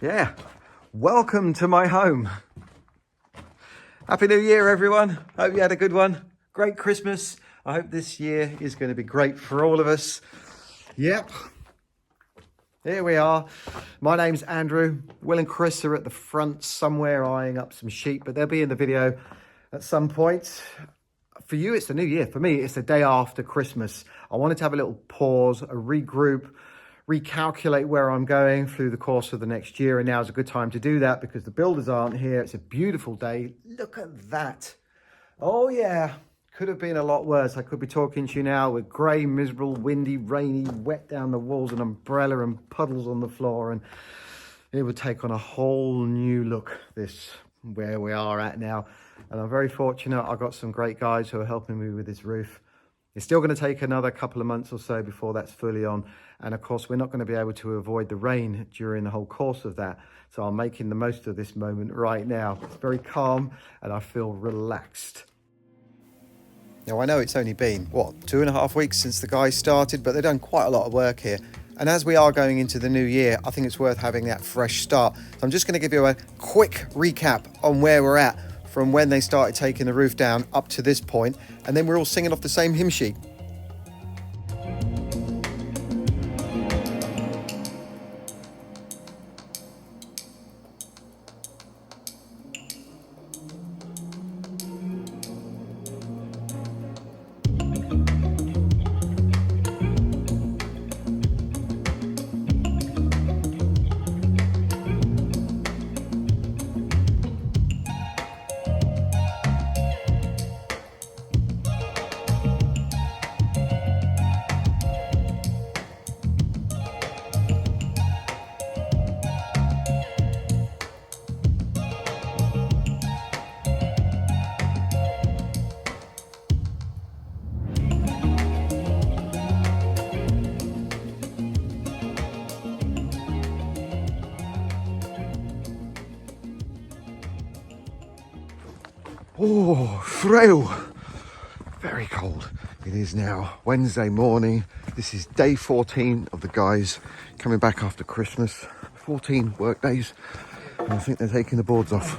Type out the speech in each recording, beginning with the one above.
Yeah, welcome to my home. Happy New Year, everyone. Hope you had a good one. Great Christmas. I hope this year is going to be great for all of us. Yep. Here we are. My name's Andrew. Will and Chris are at the front somewhere eyeing up some sheep, but they'll be in the video at some point. For you, it's the new year. For me, it's the day after Christmas. I wanted to have a little pause, a regroup, recalculate where I'm going through the course of the next year. And now is a good time to do that because the builders aren't here. It's a beautiful day. Look at that. Oh yeah, could have been a lot worse. I could be talking to you now with grey, miserable, windy, rainy, wet down the walls, an umbrella and puddles on the floor. And it would take on a whole new look, this where we are at now. And I'm very fortunate. I've got some great guys who are helping me with this roof. It's still going to take another couple of months or so before that's fully on. And of course, we're not going to be able to avoid the rain during the whole course of that. So I'm making the most of this moment right now. It's very calm and I feel relaxed. Now, I know it's only been, 2.5 weeks since the guys started, but they've done quite a lot of work here. And as we are going into the new year, I think it's worth having that fresh start. So I'm just going to give you a quick recap on where we're at from when they started taking the roof down up to this point, and then we're all singing off the same hymn sheet. Oh, frail. Very cold. It is now Wednesday morning. This is day 14 of the guys coming back after Christmas. 14 work days. And I think they're taking the boards off.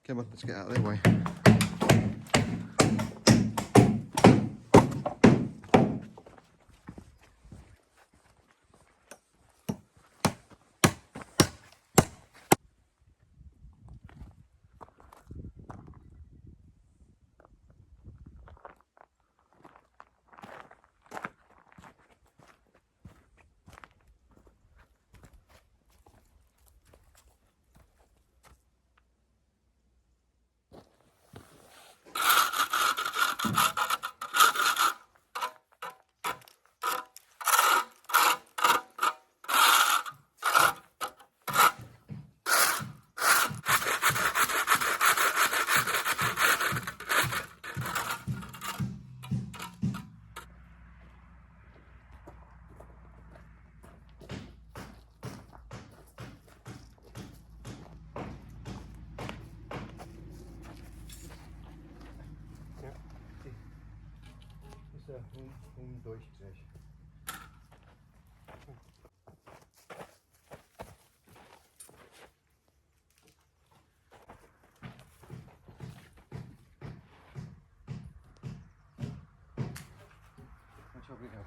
Come on, let's get out of their way. Ist ja Durchgleich. Much obrigado.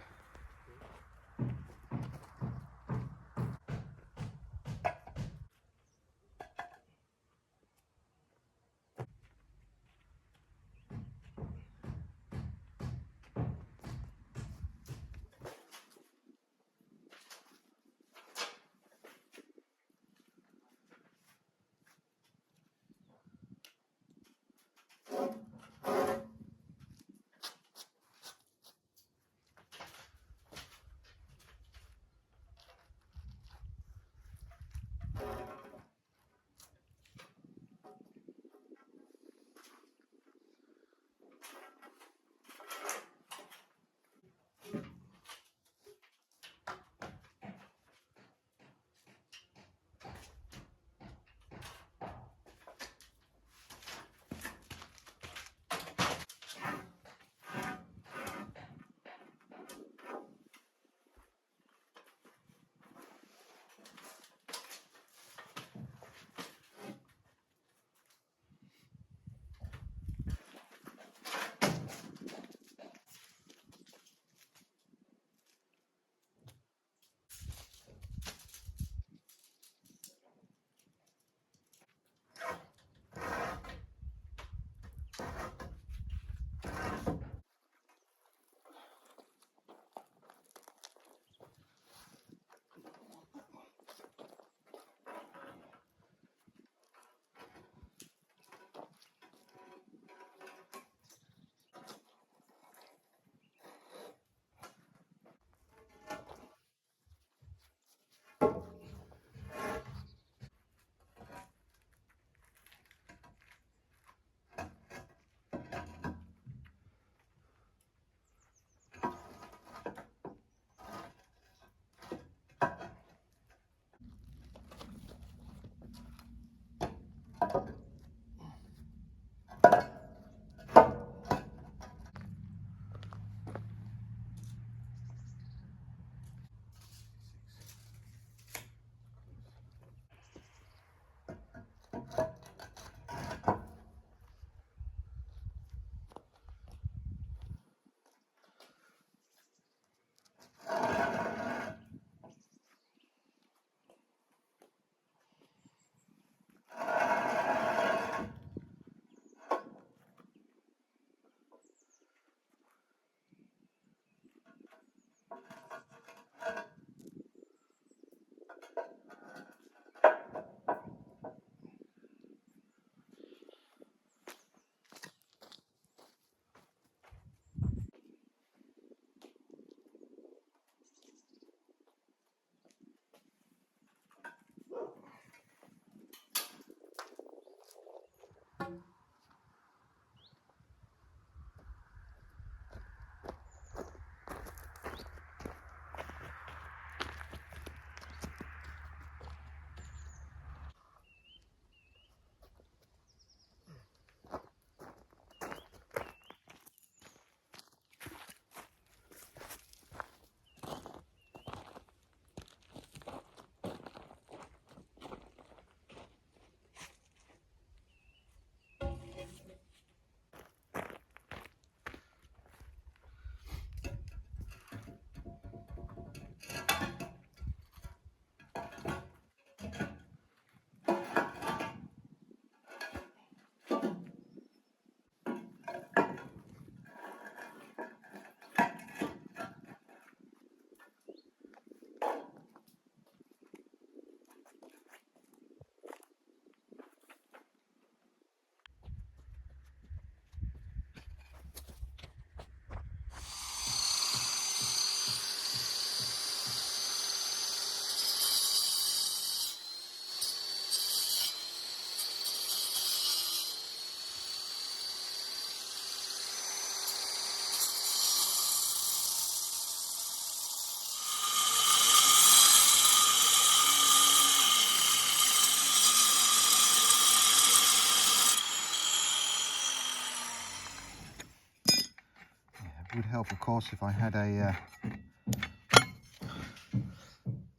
would help, of course, if I had a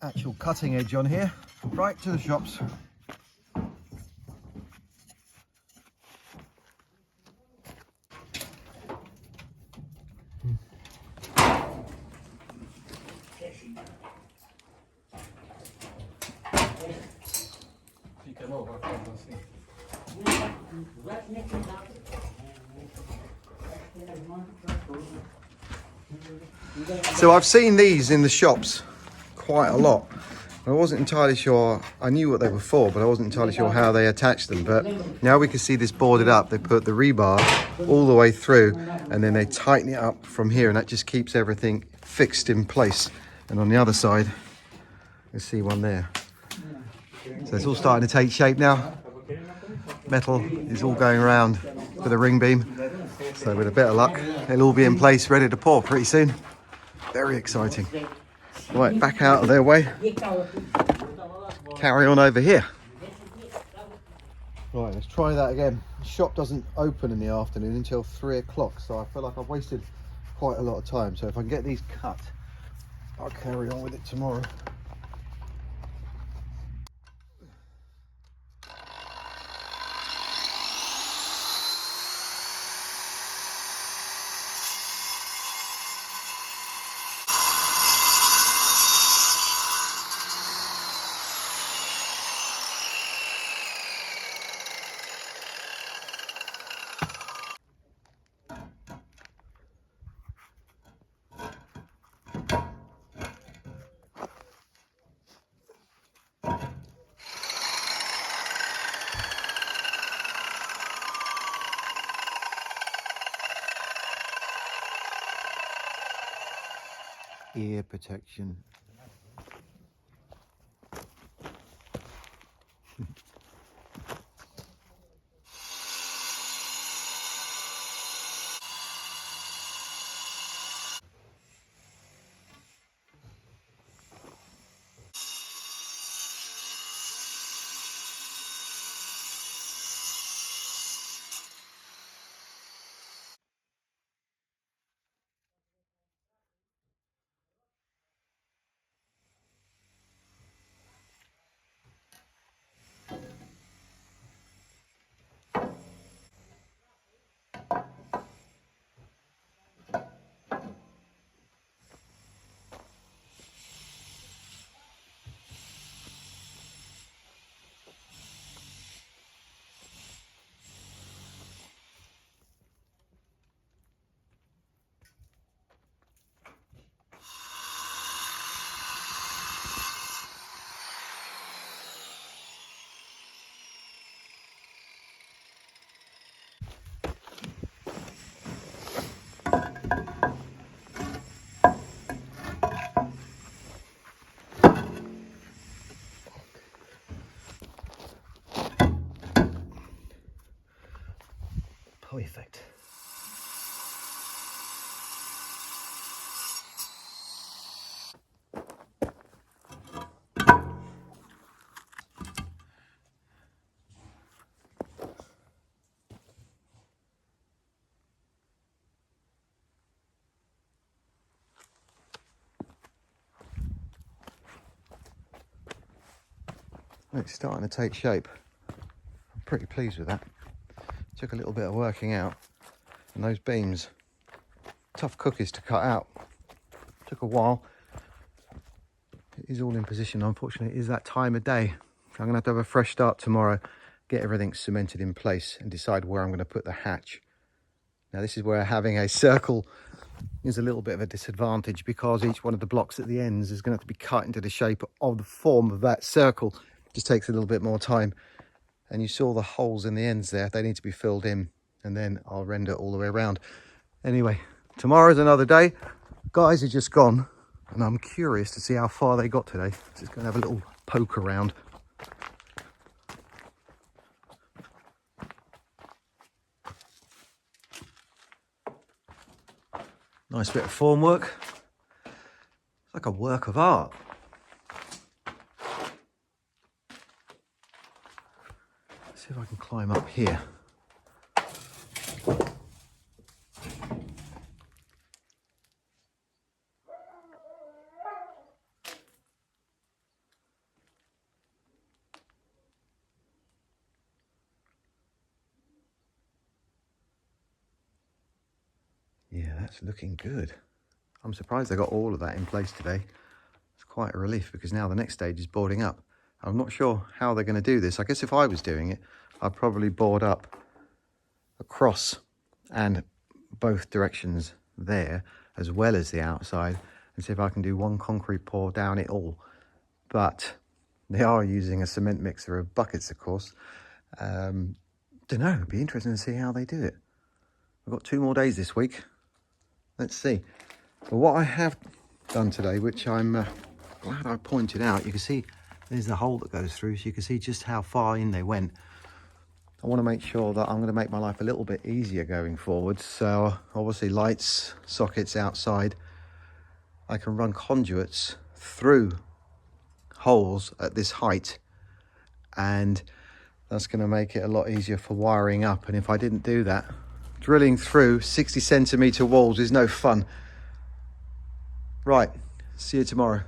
actual cutting edge on here. Right to the shops. So I've seen these in the shops quite a lot. I wasn't entirely sure, I knew what they were for, but I wasn't entirely sure how they attached them. But now we can see this boarded up. They put the rebar all the way through and then they tighten it up from here, and that just keeps everything fixed in place. And on the other side, you see one there. So it's all starting to take shape now. Metal is all going around with a ring beam. So with a bit of luck, it'll all be in place, ready to pour pretty soon. Very exciting. Right, back out of their way. Carry on over here. Right, let's try that again. The shop doesn't open in the afternoon until 3 o'clock, so I feel like I've wasted quite a lot of time. So if I can get these cut, I'll carry on with it tomorrow. Ear protection. Perfect. It's starting to take shape. I'm pretty pleased with that. Took a little bit of working out, and those beams, tough cookies to cut out. Took a while. It is all in position. Unfortunately, it is that time of day. I'm going to have a fresh start tomorrow, get everything cemented in place and decide where I'm going to put the hatch. Now this is where having a circle is a little bit of a disadvantage, because each one of the blocks at the ends is going to have to be cut into the shape of the form of that circle. It just takes a little bit more time. And you saw the holes in the ends there. They need to be filled in, and then I'll render all the way around. Anyway, tomorrow's another day. Guys are just gone, and I'm curious to see how far they got today. Just going to have a little poke around. Nice bit of form work. It's like a work of art. Let's see if I can climb up here. that's looking good. I'm surprised they got all of that in place today. It's quite a relief because now the next stage is boarding up. I'm not sure how they're going to do this. I guess if I was doing it, I'd probably board up across and both directions there as well as the outside and see if I can do one concrete pour down it all. But they are using a cement mixer of buckets, of course. Don't know, it'd be interesting to see how they do it. We've got 2 more days this week. Let's see. But what I have done today, which I'm glad I pointed out, you can see there's the hole that goes through, so you can see just how far in they went. I want to make sure that I'm going to make my life a little bit easier going forward. So obviously lights, sockets outside. I can run conduits through holes at this height, and that's going to make it a lot easier for wiring up. And if I didn't do that, drilling through 60 centimetre walls is no fun. Right, see you tomorrow.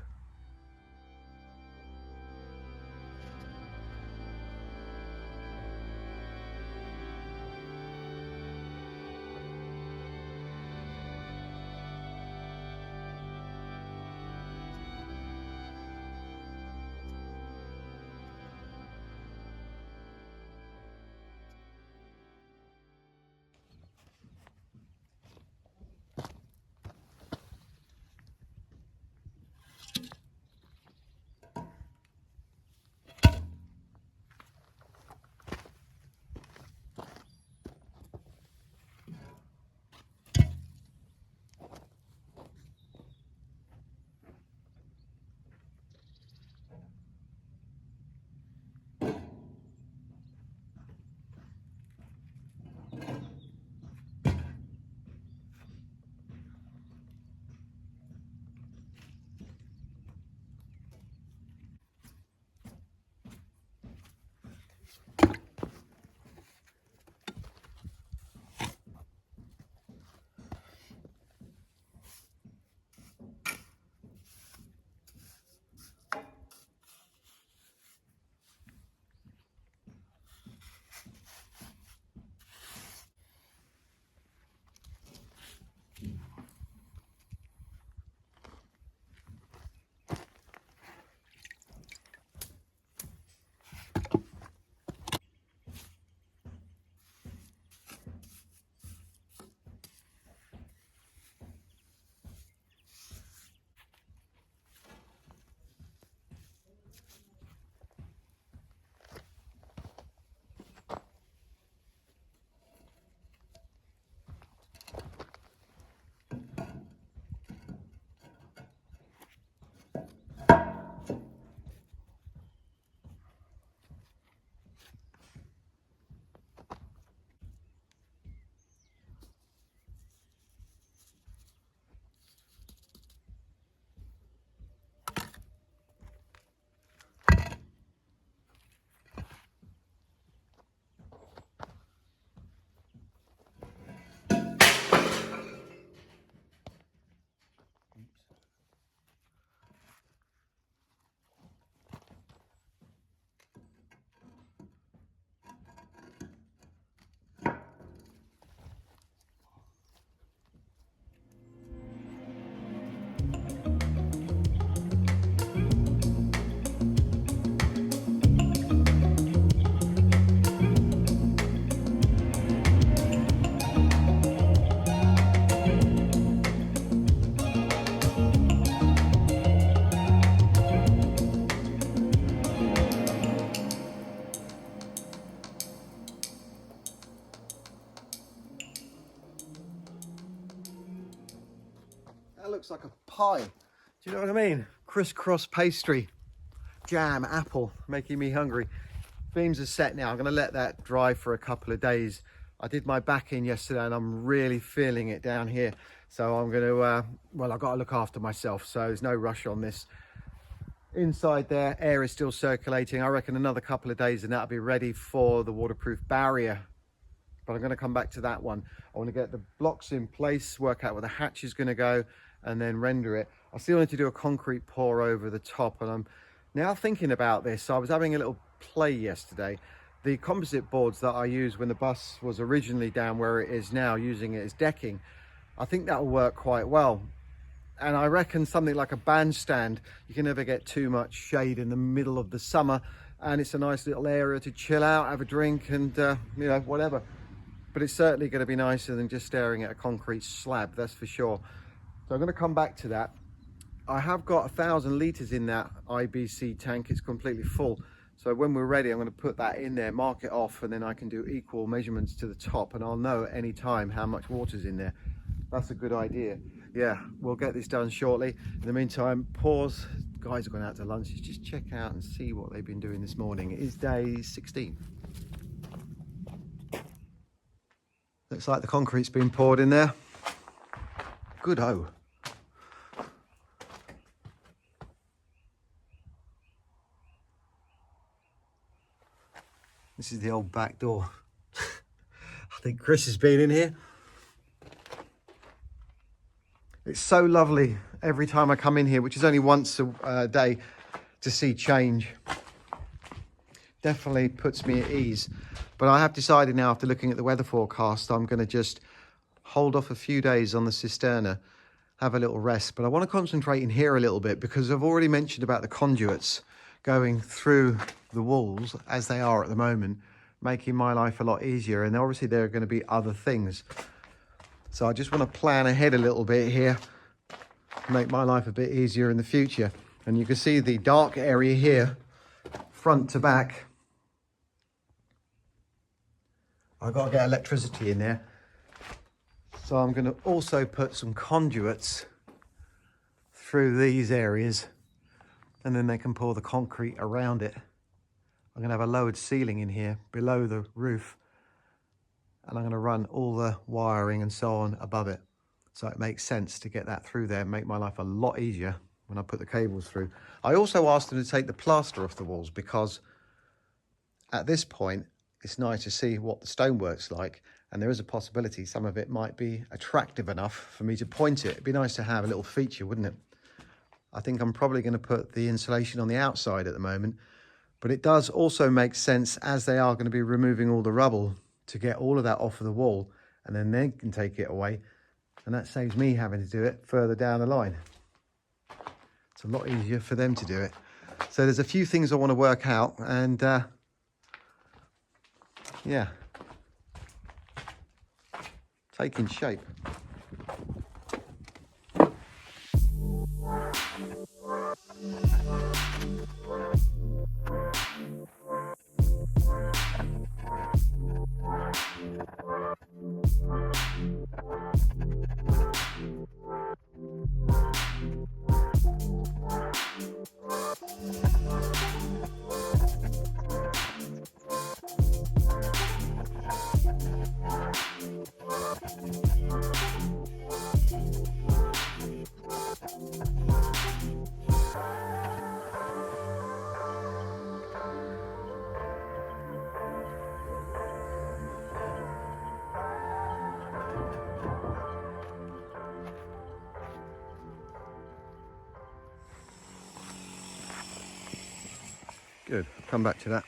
That looks like a pie. Do you know what I mean? Crisscross pastry, jam, apple, making me hungry. Beams are set now. I'm going to let that dry for a couple of days. I did my back in yesterday and I'm really feeling it down here. So I'm going to, well, I've got to look after myself. So there's no rush on this. Inside there, air is still circulating. I reckon another couple of days and that'll be ready for the waterproof barrier. But I'm going to come back to that one. I want to get the blocks in place, work out where the hatch is going to go, and then render it. I still need to do a concrete pour over the top, and I'm now thinking about this. I was having a little play yesterday. The composite boards that I used when the bus was originally down where it is now, using it as decking, I think that will work quite well. And I reckon something like a bandstand, you can never get too much shade in the middle of the summer, and it's a nice little area to chill out, have a drink, and you know, whatever. But it's certainly going to be nicer than just staring at a concrete slab, that's for sure. So I'm going to come back to that. I have got 1,000 litres in that IBC tank. It's completely full. So when we're ready, I'm going to put that in there, mark it off, and then I can do equal measurements to the top, and I'll know at any time how much water's in there. That's a good idea. Yeah, we'll get this done shortly. In the meantime, pause. Guys are going out to lunch. Let's just check out and see what they've been doing this morning. It is day 16. Looks like the concrete's been poured in there. Good-o. This is the old back door. I think Chris has been in here. It's so lovely every time I come in here, which is only once a day, to see change. Definitely puts me at ease. But I have decided now, after looking at the weather forecast, I'm going to just hold off a few days on the cisterna, have a little rest. But I want to concentrate in here a little bit, because I've already mentioned about the conduits going through the walls as they are at the moment, making my life a lot easier. And obviously there are going to be other things. So I just want to plan ahead a little bit here, make my life a bit easier in the future. And you can see the dark area here, front to back. I've got to get electricity in there. So I'm going to also put some conduits through these areas, and then they can pour the concrete around it. I'm going to have a lowered ceiling in here below the roof, and I'm going to run all the wiring and so on above it. So it makes sense to get that through there and make my life a lot easier when I put the cables through. I also asked them to take the plaster off the walls, because at this point it's nice to see what the stonework's like, and there is a possibility some of it might be attractive enough for me to point it. It'd be nice to have a little feature, wouldn't it? I think I'm probably going to put the insulation on the outside at the moment, but it does also make sense, as they are going to be removing all the rubble, to get all of that off of the wall, and then they can take it away, and that saves me having to do it further down the line. It's a lot easier for them to do it. So there's a few things I want to work out, and yeah, taking shape. Good, I'll come back to that.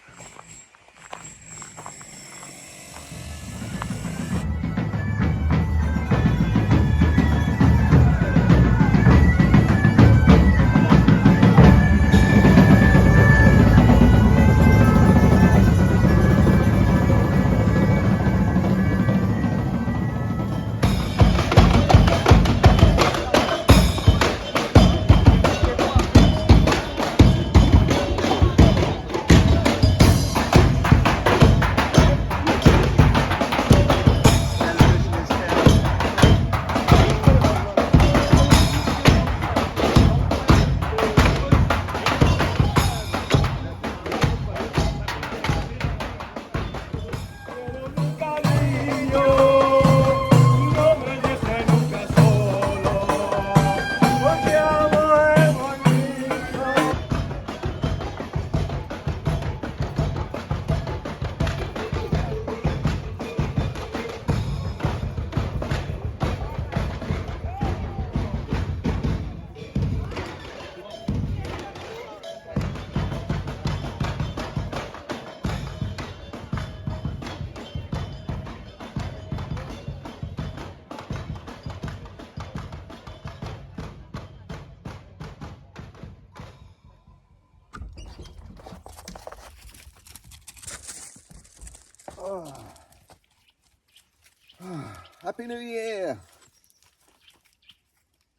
Happy New Year.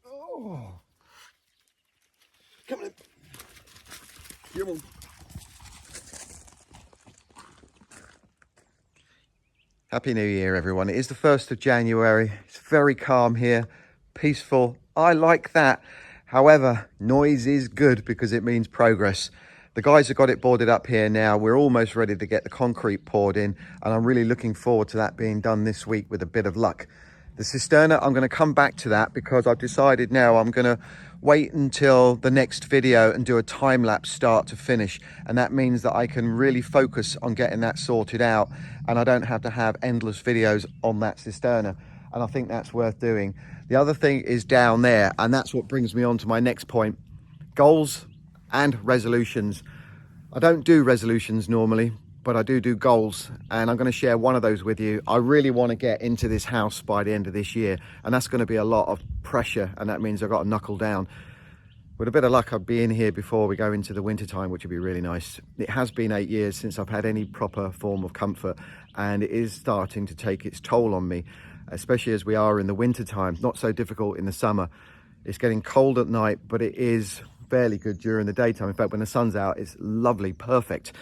Oh. Come on. Come on. Happy New Year, everyone. It is the 1st of January. It's very calm here, peaceful. I like that. However, noise is good because it means progress. The guys have got it boarded up here now. We're almost ready to get the concrete poured in, and I'm really looking forward to that being done this week with a bit of luck. The cisterna, I'm going to come back to that because I've decided now I'm going to wait until the next video and do a time lapse start to finish, and that means that I can really focus on getting that sorted out and I don't have to have endless videos on that cisterna, and I think that's worth doing. The other thing is down there, and that's what brings me on to my next point: goals and resolutions. I don't do resolutions normally, but I do goals, and I'm going to share one of those with you. I really want to get into this house by the end of this year, and that's going to be a lot of pressure, and that means I've got to knuckle down. With a bit of luck, I'll be in here before we go into the winter time, which would be really nice. It has been 8 years since I've had any proper form of comfort, and it is starting to take its toll on me, especially as we are in the winter time. Not so difficult in the summer. It's getting cold at night, but it is fairly good during the daytime. In fact, when the sun's out, it's lovely, perfect.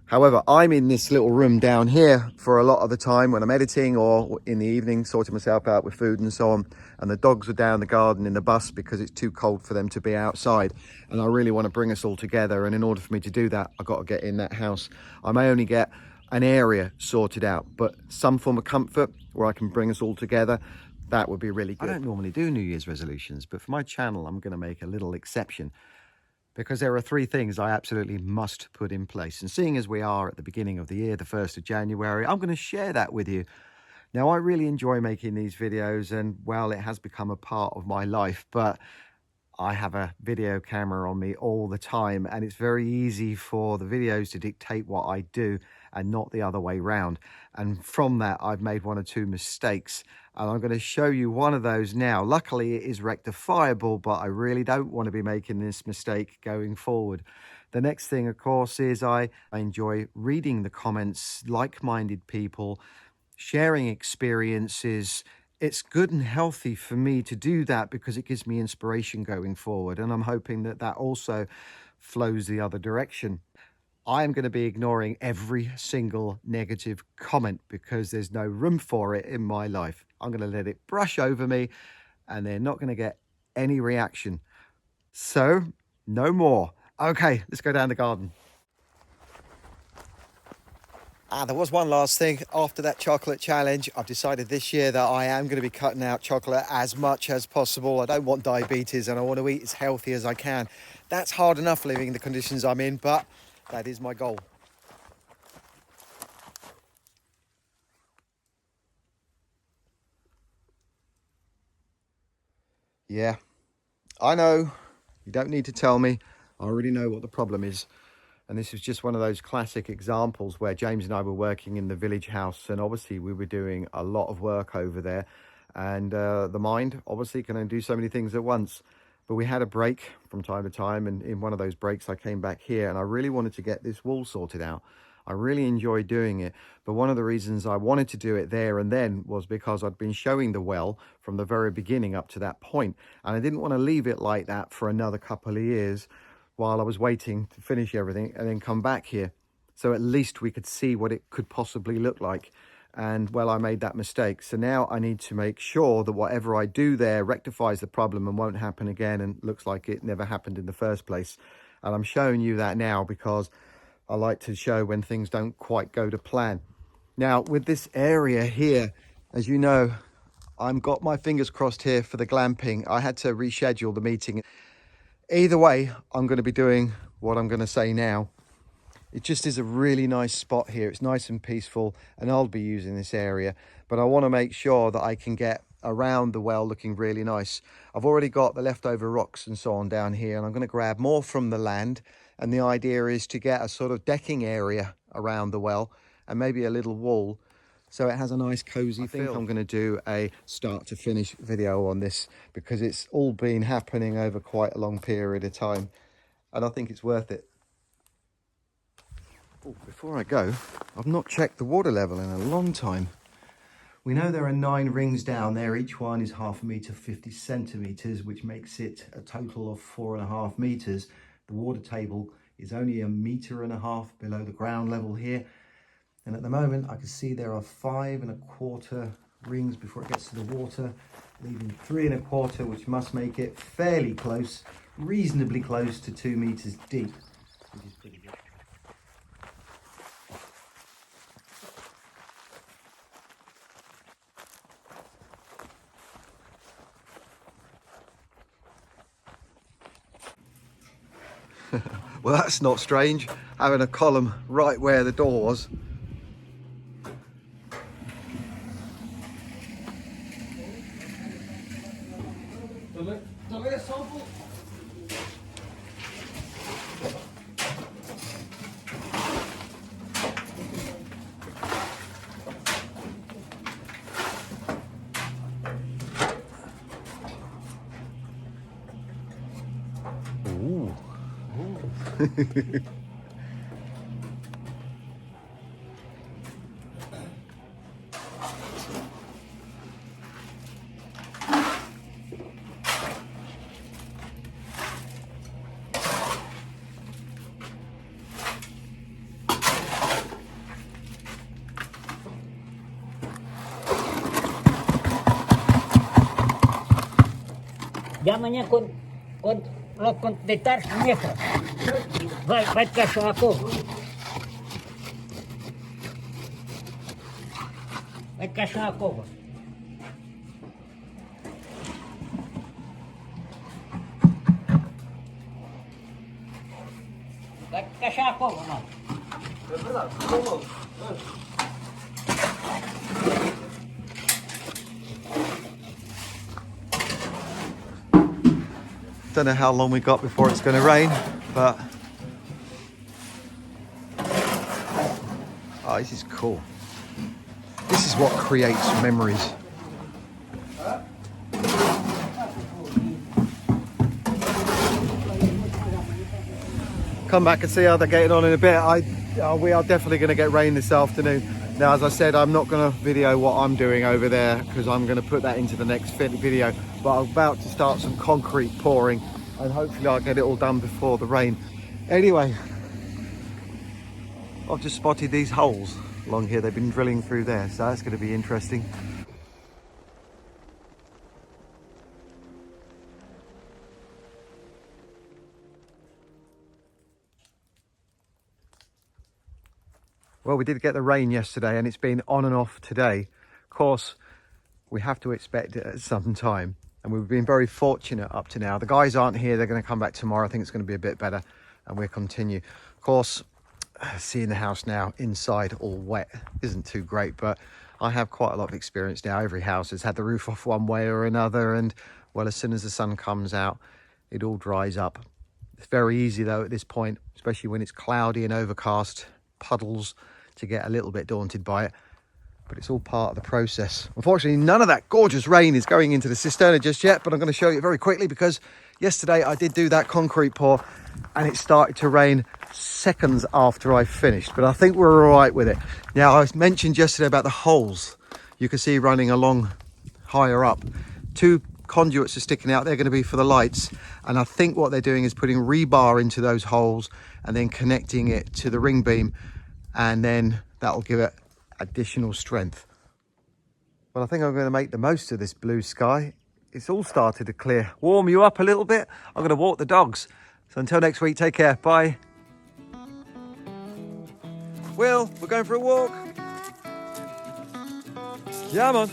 However, I'm in this little room down here for a lot of the time when I'm editing or in the evening, sorting myself out with food and so on. And the dogs are down the garden in the bus because it's too cold for them to be outside. And I really want to bring us all together. And in order for me to do that, I've got to get in that house. I may only get an area sorted out, but some form of comfort where I can bring us all together, that would be really good. I don't normally do New Year's resolutions, but for my channel, I'm going to make a little exception, because there are 3 things I absolutely must put in place. And seeing as we are at the beginning of the year, the 1st of January, I'm going to share that with you. Now, I really enjoy making these videos, and well, it has become a part of my life, but I have a video camera on me all the time, and it's very easy for the videos to dictate what I do and not the other way round. And from that, I've made 1 or 2 mistakes, and I'm going to show you one of those now. Luckily, it is rectifiable, but I really don't want to be making this mistake going forward. The next thing, of course, is I enjoy reading the comments, like-minded people, sharing experiences. It's good and healthy for me to do that because it gives me inspiration going forward, and I'm hoping that that also flows the other direction. I'm going to be ignoring every single negative comment because there's no room for it in my life. I'm going to let it brush over me, and they're not going to get any reaction. So, no more. Okay, let's go down the garden. There was one last thing. After that chocolate challenge, I've decided this year that I am going to be cutting out chocolate as much as possible. I don't want diabetes, and I want to eat as healthy as I can. That's hard enough living in the conditions I'm in, but that is my goal. Yeah, I know. You don't need to tell me. I already know what the problem is. And this is just one of those classic examples where James and I were working in the village house, and obviously we were doing a lot of work over there, and the mind obviously can only do so many things at once. But we had a break from time to time, and in one of those breaks I came back here, and I really wanted to get this wall sorted out. I really enjoyed doing it, but one of the reasons I wanted to do it there and then was because I'd been showing the well from the very beginning up to that point, and I didn't want to leave it like that for another couple of years while I was waiting to finish everything and then come back here. So at least we could see what it could possibly look like. And well, I made that mistake. So now I need to make sure that whatever I do there rectifies the problem and won't happen again, and looks like it never happened in the first place. And I'm showing you that now because I like to show when things don't quite go to plan. Now with this area here, as you know, I've got my fingers crossed here for the glamping. I had to reschedule the meeting. Either way, I'm going to be doing what I'm going to say now. It just is a really nice spot here. It's nice and peaceful, and I'll be using this area, but I want to make sure that I can get around the well looking really nice. I've already got the leftover rocks and so on down here, and I'm going to grab more from the land, and the idea is to get a sort of decking area around the well and maybe a little wall, so it has a nice cozy feel. I think I'm going to do a start to finish video on this because it's all been happening over quite a long period of time, and I think it's worth it. Oh, before I go, I've not checked the water level in a long time. We know there are 9 rings down there. Each one is 1/2 metre, 50 centimetres, which makes it a total of 4.5 metres. The water table is only 1.5 metres below the ground level here. And at the moment, I can see there are 5.25 rings before it gets to the water, leaving 3.25, which must make it fairly close, reasonably close to 2 metres deep, which is pretty good. Well, that's not strange, having a column right where the door was. Ooh. Zamannya lo kontetar nieko. Vai kasih aku. Vai kasih aku. Vai kasih aku, no. Don't know how long we got before it's going to rain, but oh, this is cool. This is what creates memories. Come back and see how they're getting on in a bit. We are definitely going to get rain this afternoon. Now, as I said, I'm not going to video what I'm doing over there because I'm going to put that into the next video. But I'm about to start some concrete pouring and hopefully I'll get it all done before the rain. Anyway, I've just spotted these holes along here. They've been drilling through there, so that's going to be interesting. Well, we did get the rain yesterday and it's been on and off today. Of course, we have to expect it at some time. And we've been very fortunate up to now. The guys aren't here. They're going to come back tomorrow. I think it's going to be a bit better and we'll continue. Of course, seeing the house now inside all wet isn't too great, but I have quite a lot of experience now. Every house has had the roof off one way or another. And well, as soon as the sun comes out, it all dries up. It's very easy though at this point, especially when it's cloudy and overcast, puddles, to get a little bit daunted by it. But it's all part of the process. Unfortunately, none of that gorgeous rain is going into the cisterna just yet, but I'm going to show you very quickly because yesterday I did do that concrete pour and it started to rain seconds after I finished, but I think we're all right with it. Now, I mentioned yesterday about the holes you can see running along higher up. 2 conduits are sticking out. They're going to be for the lights, and I think what they're doing is putting rebar into those holes and then connecting it to the ring beam, and then that'll give it additional strength. Well, I think I'm going to make the most of this blue sky. It's all started to clear. Warm you up a little bit. I'm going to walk the dogs. So until next week, take care. Bye. Will, we're going for a walk. Yeah, man.